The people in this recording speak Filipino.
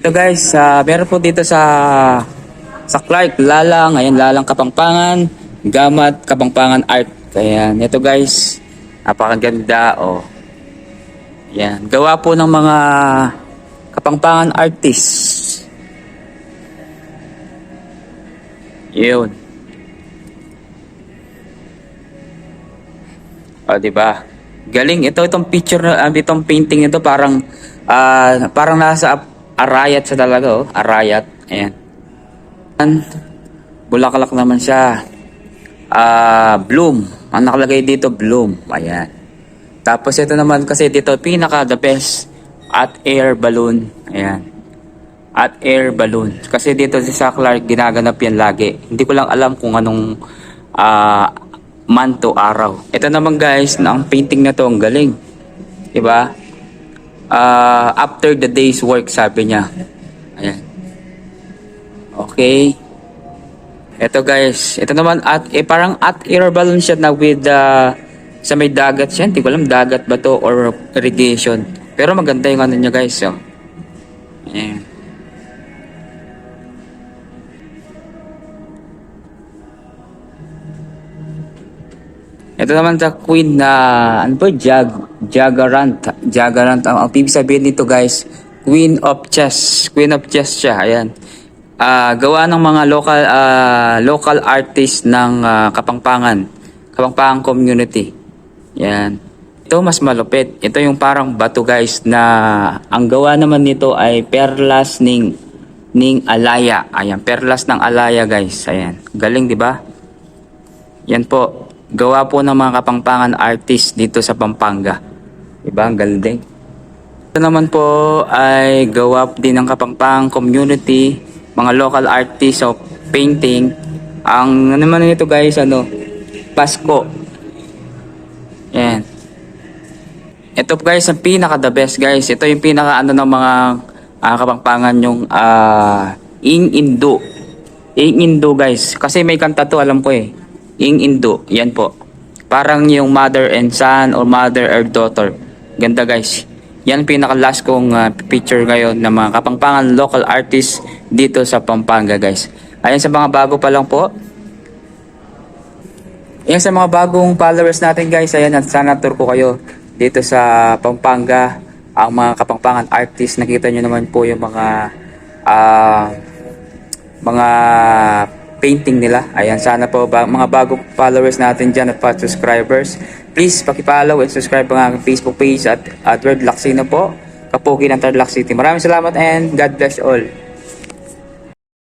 Ito guys, meron po dito sa Clark, Lalang, ayan Lalang Kapampangan, Gamat Kapampangan Art. Ayan, ito guys, napakaganda oh. Ayan, gawa po ng mga Kapampangan artists. Yun. O, di ba? Galing itong picture na itong painting nito parang nasa Arayat sa talaga oh, Arayat. Ayan. Bulaklak naman siya. Bloom. Ang nakalagay dito bloom. Ayan. Tapos ito naman kasi dito pinaka the best at air balloon. Ayan. At air balloon. Kasi dito sa Clark ginaganap yan lagi. Hindi ko lang alam kung anong month to araw. Ito naman guys, ang painting na to ang galing. 'Di ba? After the day's work sabi niya. Ayan. Okay. Ito guys, ito naman parang at air balloon siya na with sa may dagat siya. Hindi ko alam dagat ba to or irrigation. Pero maganda yung ano niya guys. Oh. Ayan. Ito naman sa Queen na ano po, Jagarant. Ang ibig sabihin nito guys, Queen of Chess. Queen of Chess siya. Ayan. Gawa ng mga local artist ng Kapampangan community. Yan. Ito mas malupit. Ito yung parang bato guys na ang gawa naman nito ay perlas ning alaya. Ayan, perlas ng alaya guys. Ayan. Galing 'di ba? Yan po. Gawa po ng mga Kapampangan artist dito sa Pampanga. 'Di ba? Ang galing. Ito naman po ay gawa din ng Kapampangan community, mga local artists of painting. Ang naman nito guys, Pasko. Yan. Ito guys, ang pinaka the best guys. Ito yung pinaka ng mga Kapampangan yung Ing Indo. Ing Indo guys. Kasi may kanta to, alam ko eh. Ing Indo. Yan po. Parang yung mother and son or mother and daughter. Ganda guys. Yan pinaka last kong picture ngayon ng mga Kapampangan local artists dito sa Pampanga guys. Ayan sa mga bago pa lang po. Ayan sa mga bagong followers natin guys. Ayan, sana tour ko kayo dito sa Pampanga. Ang mga Kapampangan artists. Nakita nyo naman po yung mga painting nila. Ayan, sana po mga bagong followers natin dyan at subscribers. Please paki-follow and subscribe ang aking Facebook page at Third Laksino po. Kapugi ng Third Lak City. Maraming salamat and God bless all.